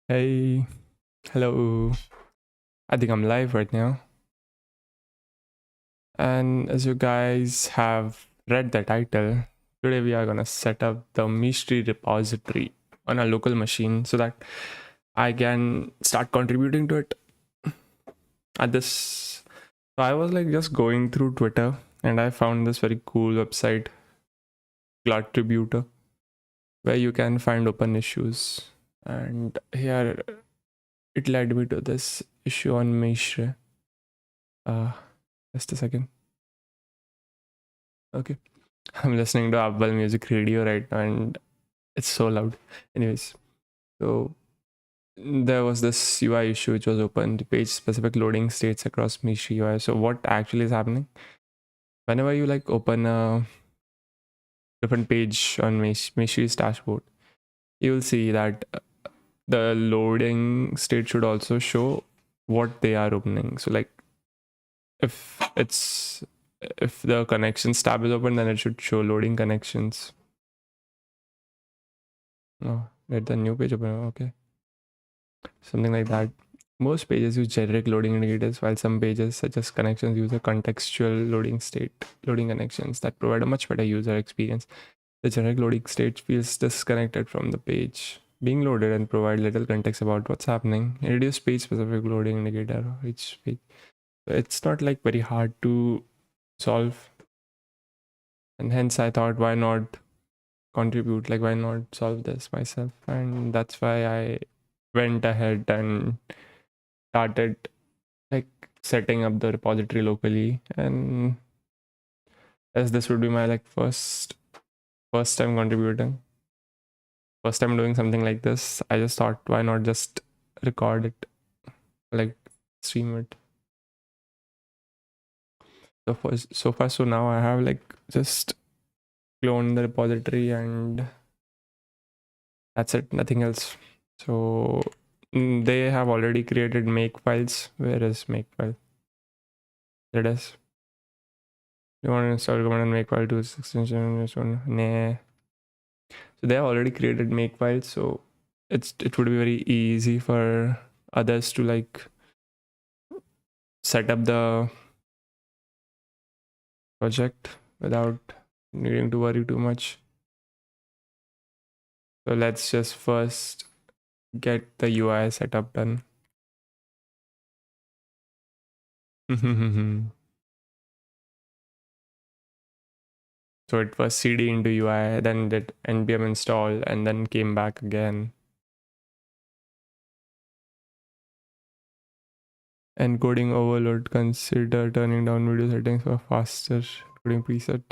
Hey, hello. I think I'm live right now. And as you guys have read the title, today we are gonna set up the Meshery repository on a local machine so that I can start contributing to it. At this, so I was like just going through Twitter and I found this very cool website, Contributor, where you can find open issues. And here it led me to this issue on Meshery. Uh, just a second. Okay. I'm listening to Apple Music Radio right now and it's so loud. Anyways, so there was this UI issue which was open, the page specific loading states across Meshery UI. So what actually is happening? Whenever you like open a different page on Meshery's dashboard, you will see that the loading state should also show what they are opening. So like if it's if the connections tab is open, then it should show loading connections. Oh, let the new page open. Okay. Something like that. Most pages use generic loading indicators, while some pages, such as connections, use a contextual loading state, loading connections that provide a much better user experience. The generic loading state feels disconnected from the page being loaded and provide little context about what's happening. Introduce page-specific loading indicator each page. It's not like very hard to solve, and hence I thought, why not contribute? Like, why not solve this myself? And that's why I went ahead and started like setting up the repository locally. And as this would be my like first time contributing, first time doing something like this, I just thought, why not just record it, like stream it. So now I have like just cloned the repository and that's it, nothing else. So they have already created make files. Where is make file? There it is. You want to install command and make file to extension? This one? Nah. So they have already created make files, so it would be very easy for others to like set up the project without needing to worry too much. So let's just first get the UI setup done. So it was cd into UI, then did npm install, and then came back again. Encoding overload, consider turning down video settings for faster encoding preset.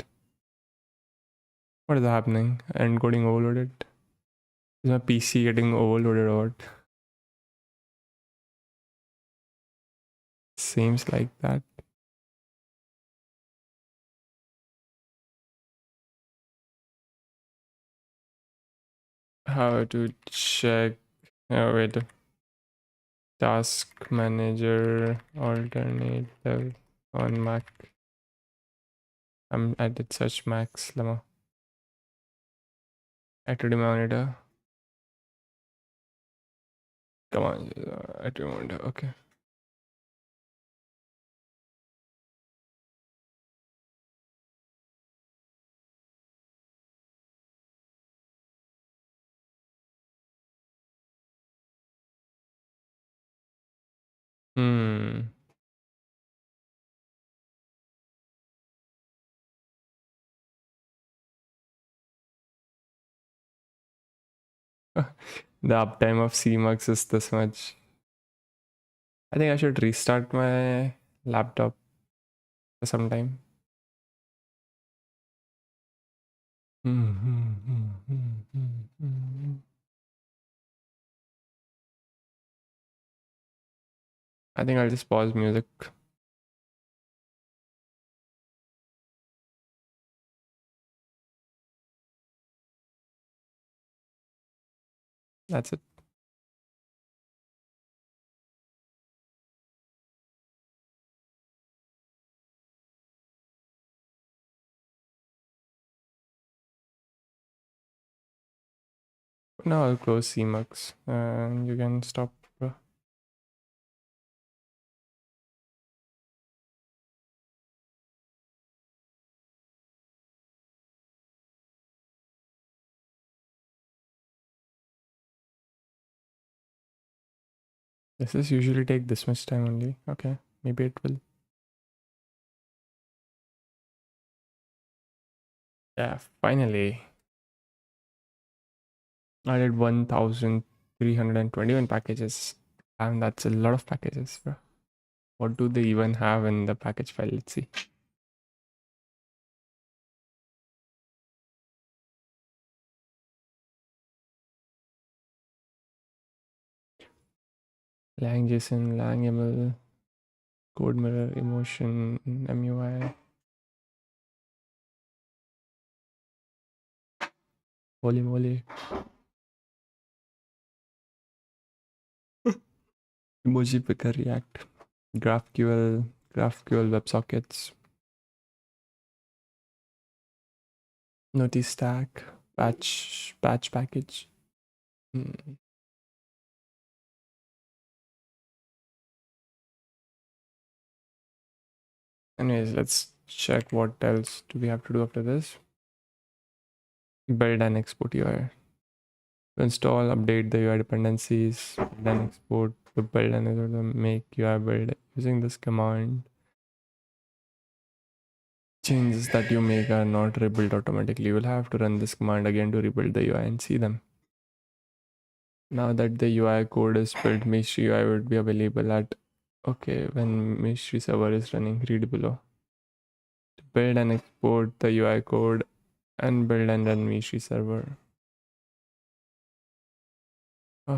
What is happening? Encoding overloaded? Is my PC getting overloaded or what? Seems like that. How to check? Oh, wait. Task manager alternative on Mac. I did search Max lama. Activity monitor. Come on, activity monitor. Okay. Hmm. The uptime of CMux is this much. I think I should restart my laptop for some time. I think I'll just pause music. That's it. Now I'll close CMux and you can stop. Does this usually take this much time only? Okay, maybe it will. Yeah, finally. I did 1,321 packages. And that's a lot of packages, bro. What do they even have in the package file? Let's see. Lang JSON, Lang ML, code mirror, emotion, MUI. Holy moly. Emoji picker, React, GraphQL, GraphQL WebSockets, Notice stack, patch package. Anyways, let's check what else do we have to do after this. Build and export UI. Install, update the UI dependencies, then export the build and make UI build using this command. Changes that you make are not rebuilt automatically. You will have to run this command again to rebuild the UI and see them. Now that the UI code is built, Meshery UI would be available at when Meshery server is running. Read below. To build and export the UI code and build and run Meshery server.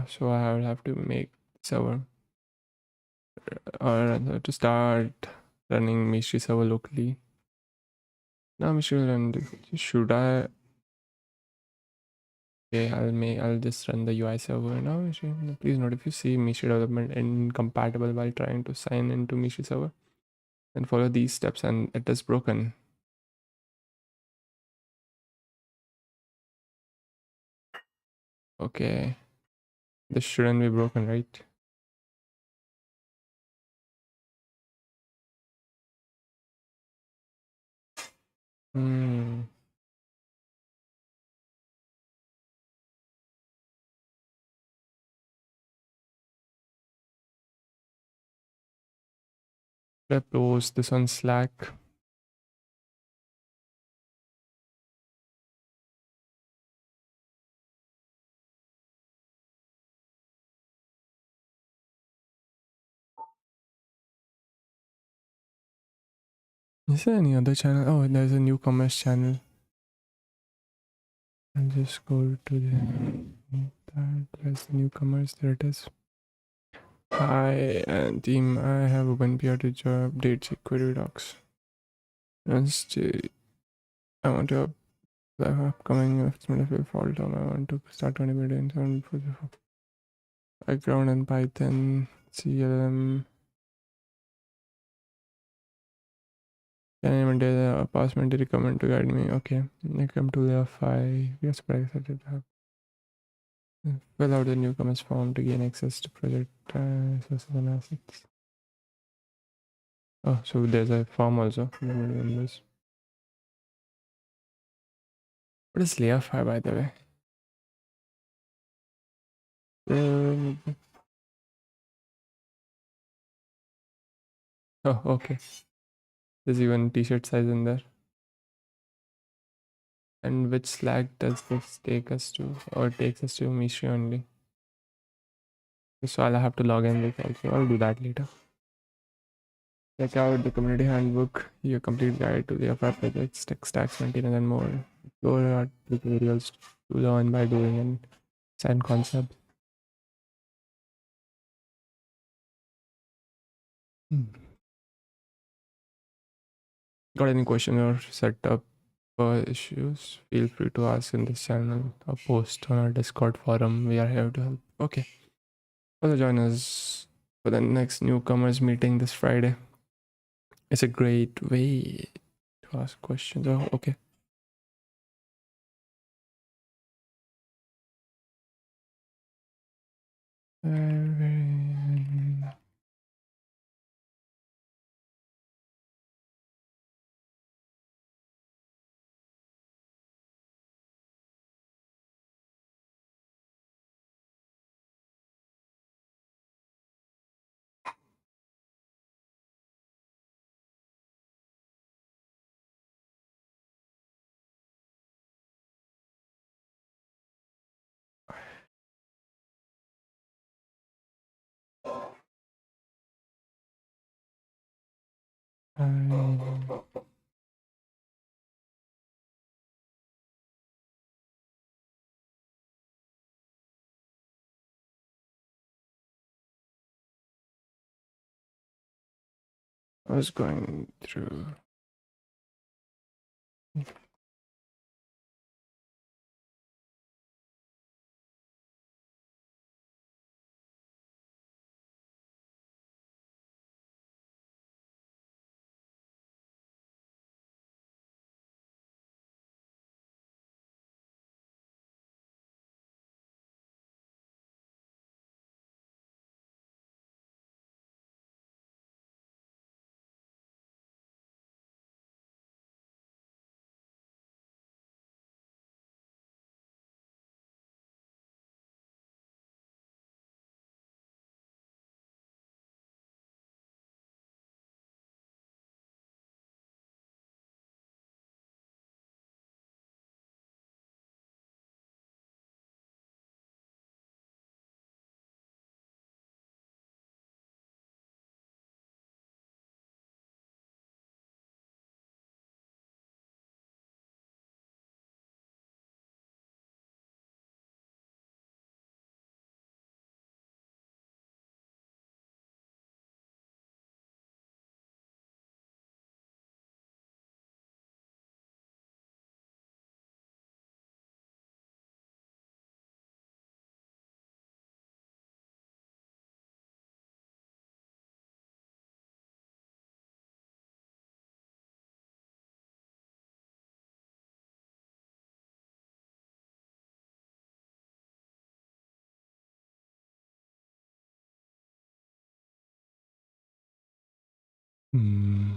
So I will have to make server or to start running Meshery server locally. Now Meshery will run. Should I? Okay, I'll just run the UI server now. Please note if you see Meshery development incompatible while trying to sign into Meshery server, then follow these steps and it is broken. Okay, this shouldn't be broken, right? Hmm. Should I post this on Slack? Is there any other channel? Oh, there's a newcomers channel. I'll just go to there's the newcomers. There it is. Hi and team. I have open PR to job updates query docs. I want to the upcoming investment will fall down. I want to start 20 million background and Python, CLM. Can I maintain the passment recommend to guide me? Okay, I come to the 5. Yes, but I accepted that. Fill out the newcomers form to gain access to project resources and assets. Oh, so there's a form also. Members. What is layer 5 by the way? Oh, okay. There's even t-shirt size in there. And which Slack does this take us to, or takes us to Meshery only? So I'll have to log in with also. I'll do that later. Check out the community handbook, your complete guide to the FI projects, tech stacks, maintenance, and more. Explore our tutorials to learn by doing and sign concepts. Got any question or setup issues? Feel free to ask in this channel or post on our Discord forum. We are here to help. Okay. Also join us for the next newcomers meeting this Friday. It's a great way to ask questions. Oh, okay. I was going through. Hmm.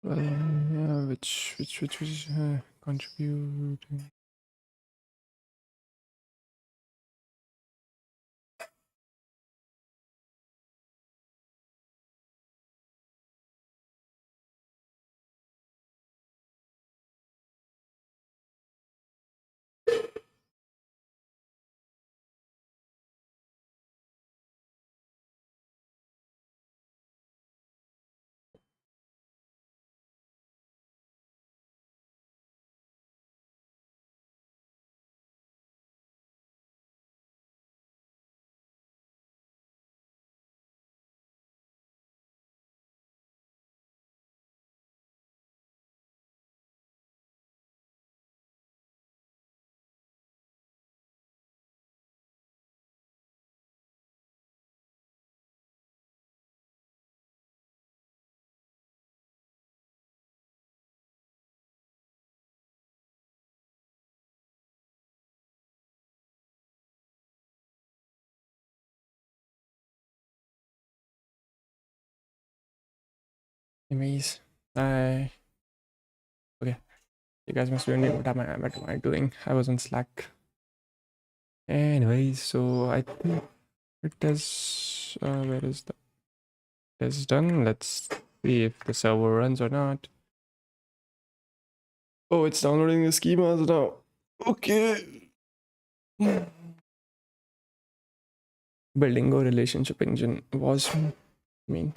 Well, yeah, which contribute. Anyways, I okay. You guys must be wondering what am I doing? I was on Slack. Anyways, so I think it is. Where is the test done? Let's see if the server runs or not. Oh, it's downloading the schemas now. Okay. Building a relationship engine was mean.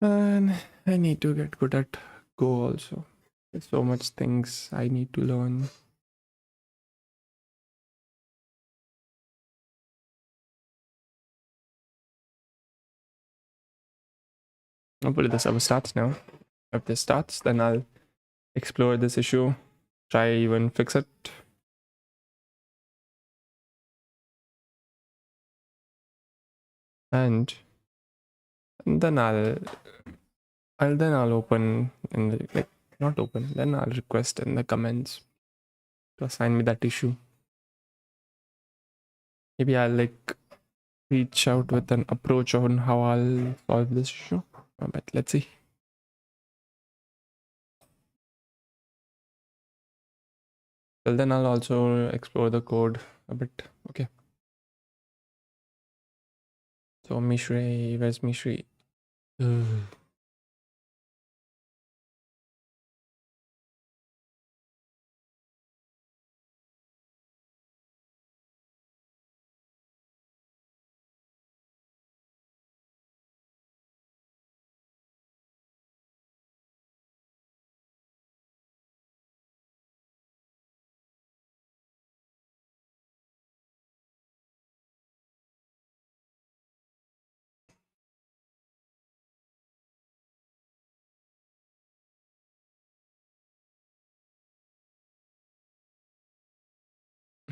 And I need to get good at go also. There's so much things I need to learn. Hopefully the server starts now. If this starts, then I'll explore this issue, try even fix it. And then I'll open in the, like, not open, then I'll request in the comments to assign me that issue. Maybe I'll like reach out with an approach on how I'll solve this issue. But let's see. Well, then I'll also explore the code a bit. Okay. So Meshery, where's Meshery?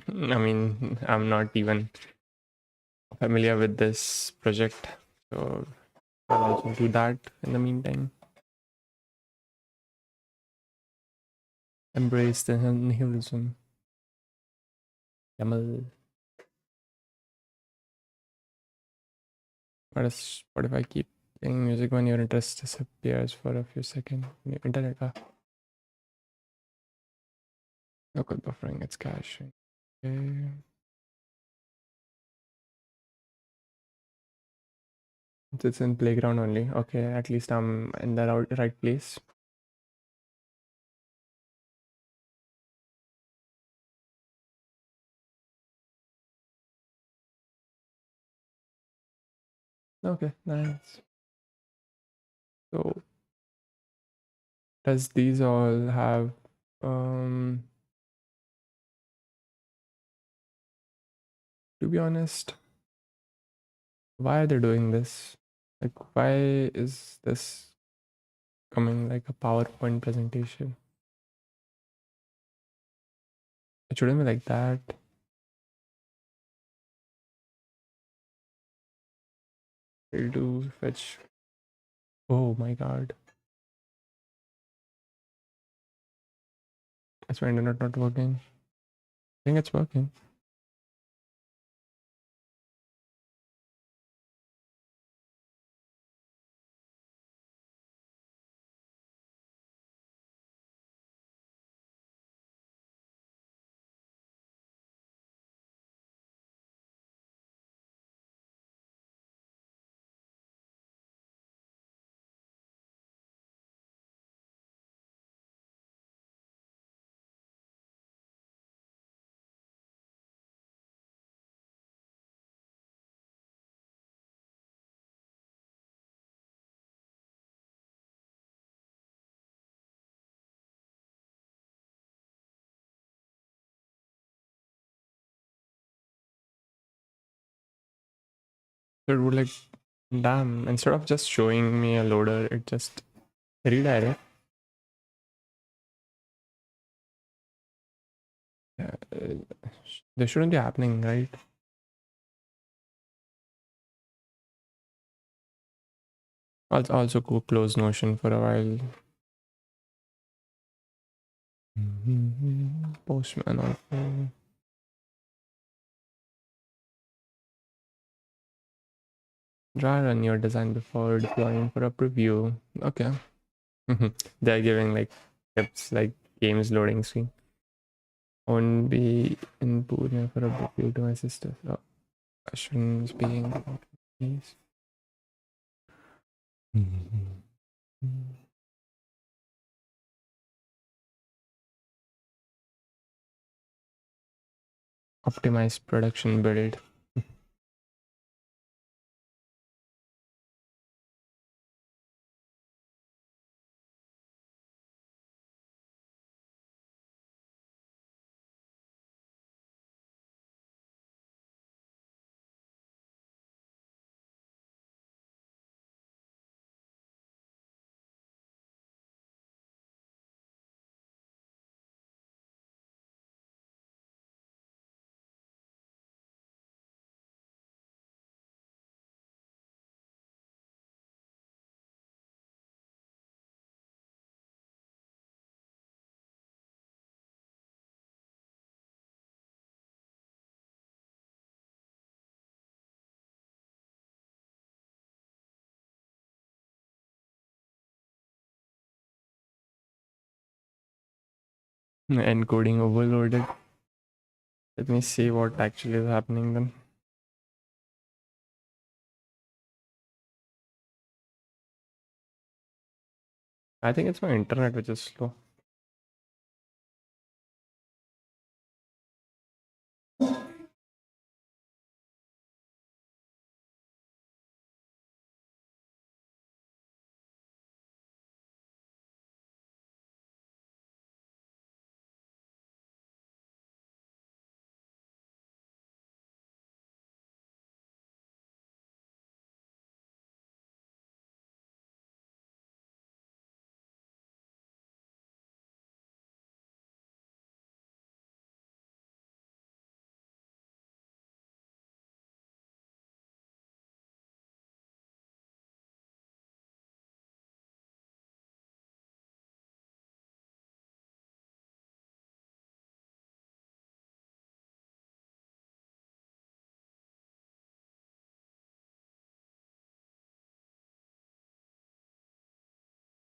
I mean, I'm not even familiar with this project, so I'll also do that in the meantime. Embrace the nihilism. Camel. What if I keep playing music when your interest disappears for a few seconds? Your internet. Local buffering, it's caching. Okay. It's in playground only. Okay, at least I'm in the right place. Okay, nice. So does these all have to be honest, why are they doing this? Like, why is this coming like a PowerPoint presentation? It shouldn't be like that. We'll do fetch. Oh my god. Is my internet not working? I think it's working. So it would like, damn, instead of just showing me a loader, it just redirect. This shouldn't be happening, right? I'll also go close Notion for a while. Postman also. Try run your design before deploying for a preview. Okay. They're giving like tips like games loading screen. Won't be in Pune for a preview to my sister. So question speaking. Please. Optimize production build. Encoding overloaded. Let me see what actually is happening then. I think it's my internet which is slow.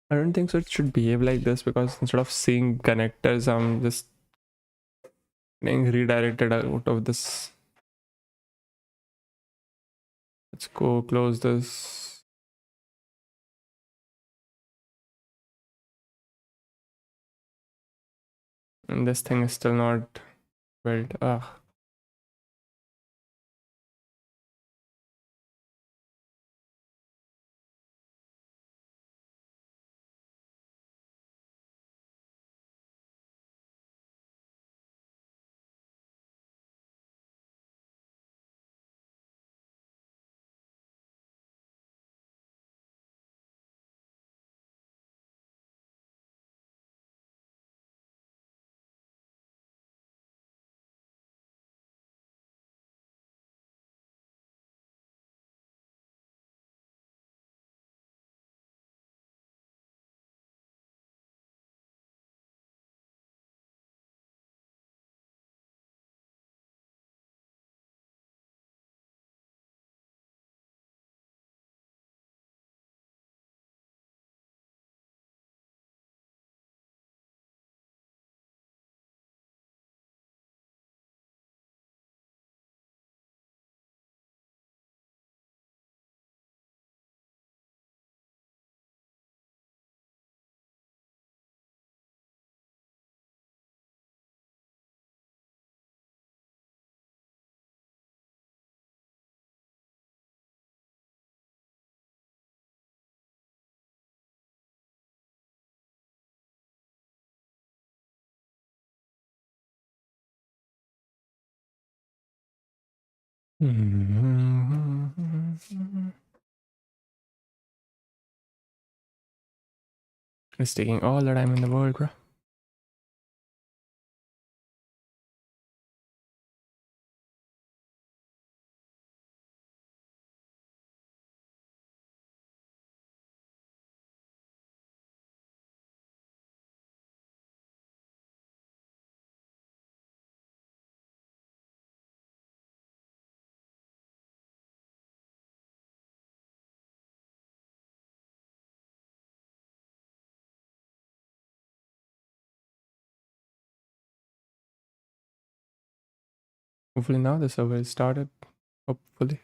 I don't think so it should behave like this, because instead of seeing connectors, I'm just being redirected out of this. Let's go close this. And this thing is still not built. Ah. It's taking all the time in the world, bro. Hopefully now the server is started. Hopefully.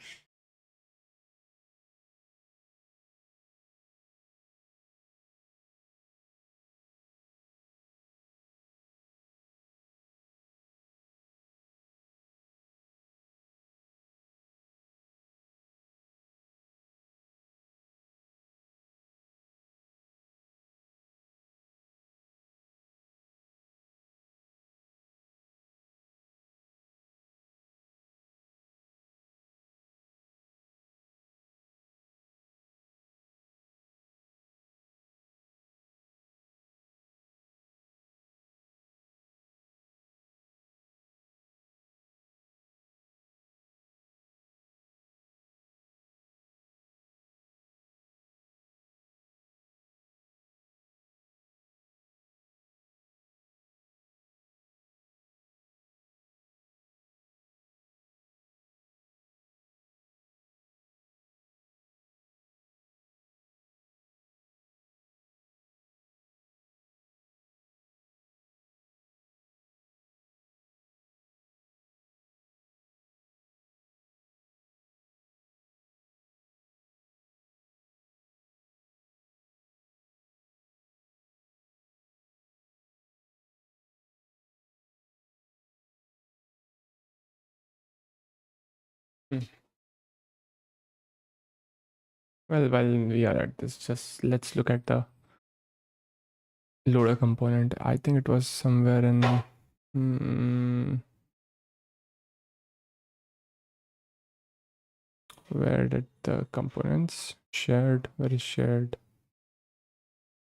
Hmm. Well, while we are at this, just let's look at the loader component. I think it was somewhere in where did the components shared? Where is shared?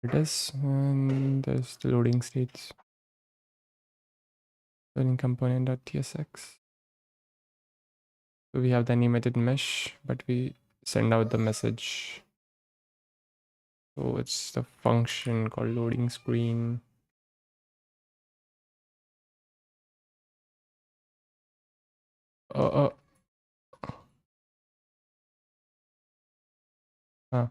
It is, and there's the loading states. Loading component.tsx. So we have the any method mesh, but we send out the message. So it's the function called loading screen. Uh, uh, huh.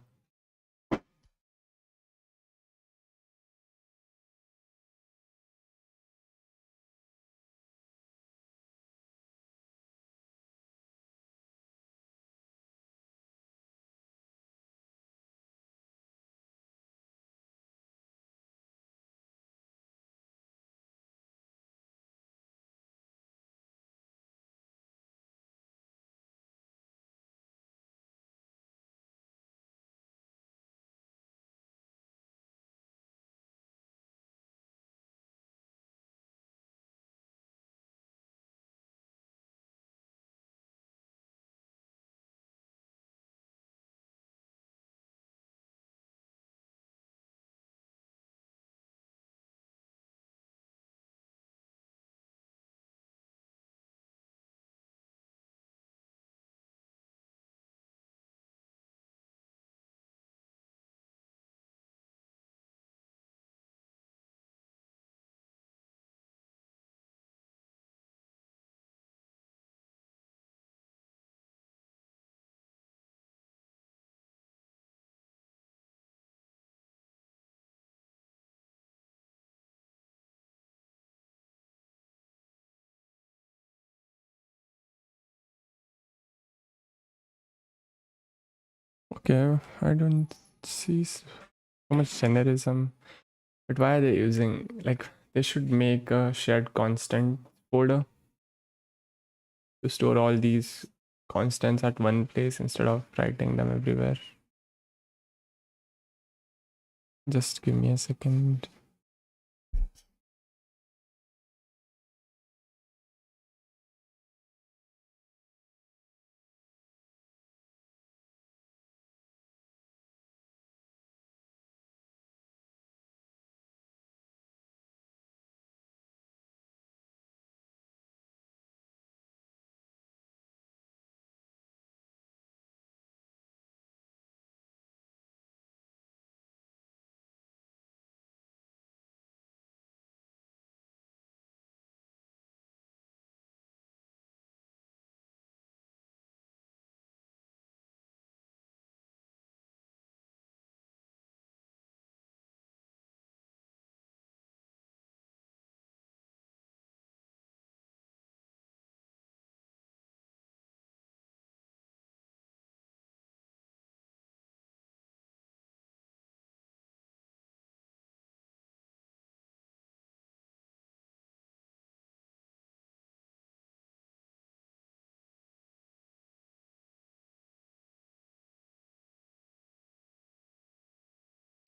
Okay, I don't see so much generism, but why are they using, like, they should make a shared constant folder to store all these constants at one place instead of writing them everywhere. Just give me a second.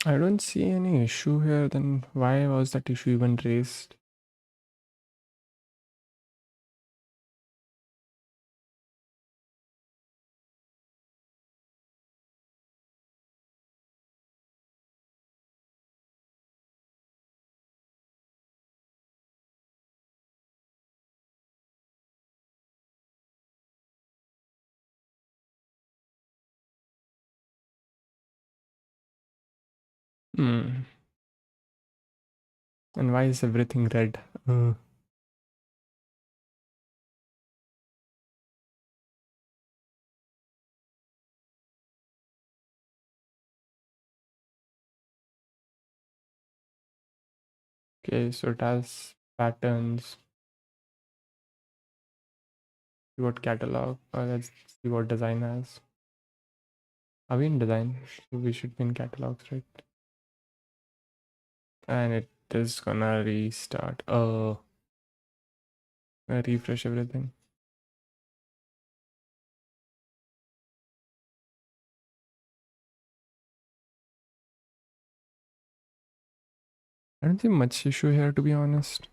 I don't see any issue here, then why was that issue even raised? Hmm. And why is everything red? Okay, so it has patterns. See what catalog, let's see what design has. Are we in design? So we should be in catalogs, right? And it is gonna restart. Refresh everything. I don't see much issue here, to be honest.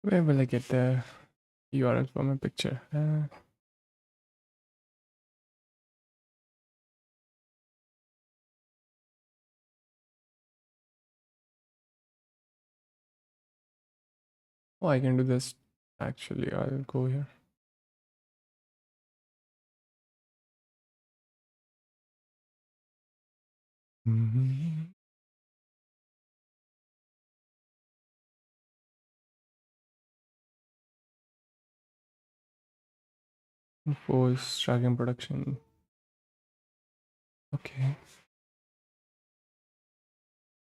Where will I get the URL for my picture? Oh, I can do this. Actually, I'll go here. Post tracking production. Okay.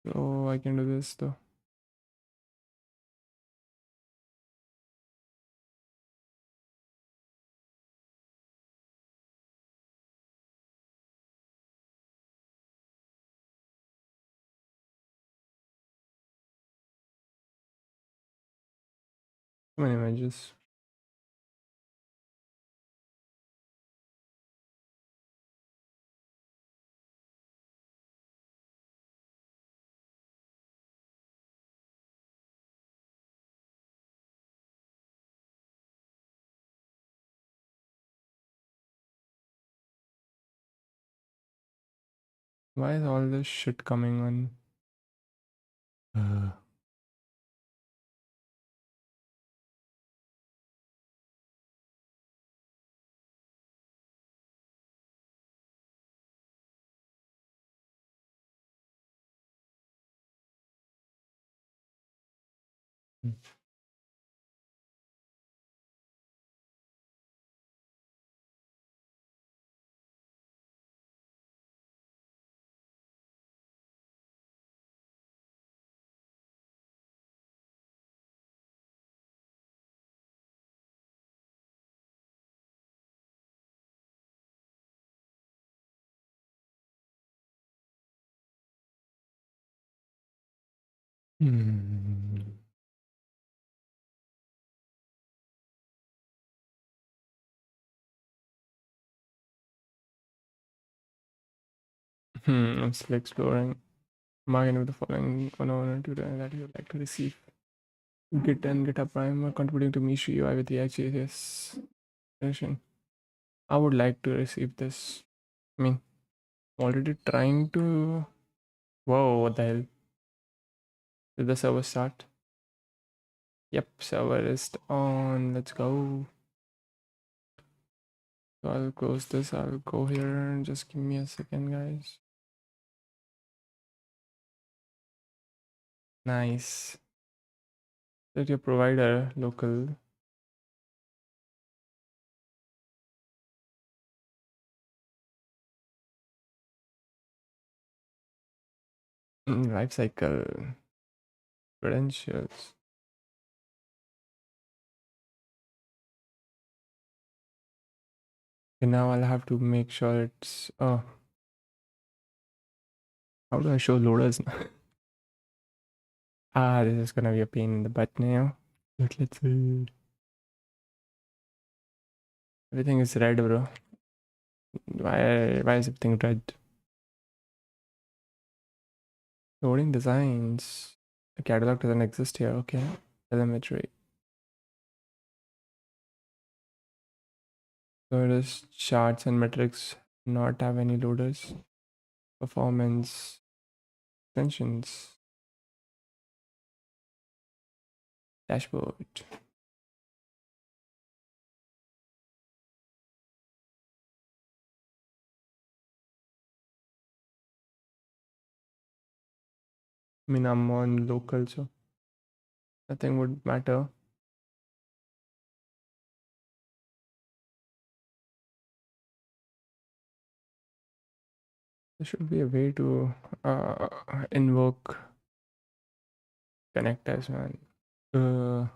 So I can do this though. How many images? Why is all this shit coming on? Hmm. I'm still exploring. Mark any of the following 102 that you would like to receive. Git and GitHub Prime are contributing to Meshery UI with the XJS version. I would like to receive this. I mean, already trying to. Whoa, what the hell? Did the server start? Yep, server is on. Let's go. So I'll close this. I'll go here and just give me a second, guys. Nice. Set your provider local. Life cycle credentials. Okay, now I'll have to make sure it's. Oh, how do I show loaders? This is gonna be a pain in the butt now. But let's see. Everything is red, bro. Why is everything red? Loading designs. The catalog doesn't exist here. Okay. Telemetry. So does charts and metrics not have any loaders? Performance extensions. Dashboard. I mean, I'm on local, so nothing would matter. There should be a way to invoke connectors, man. Uh,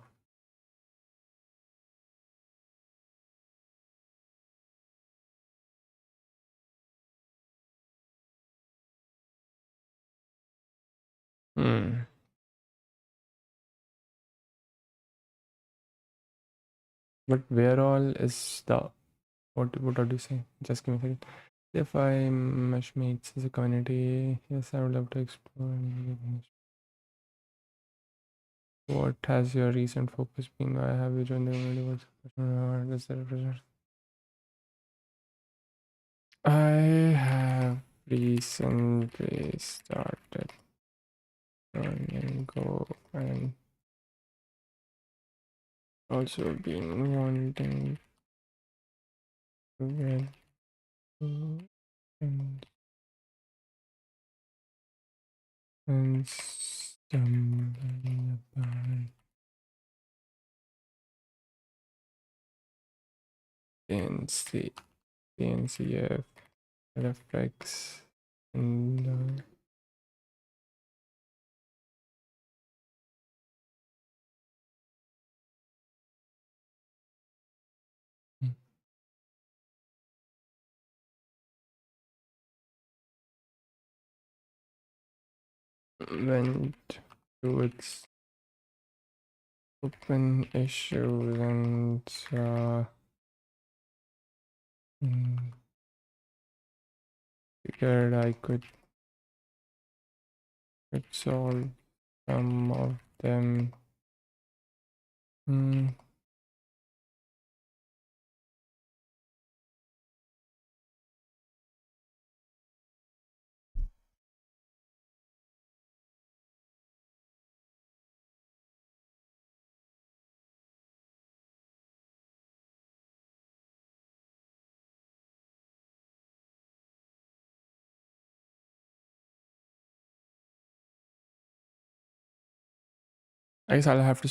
hmm. But where all is the what are you saying? Just give me a second. If I mesh mates as a community, yes, I would love to explore. What has your recent focus been? Why have you joined the community? What's does that represent? I have recently started learning Go and also been wanting to get to and stumbling upon NC, NCF, FX, and went to its open issues and mm, figured I could solve some of them. Mm, I guess I'll have to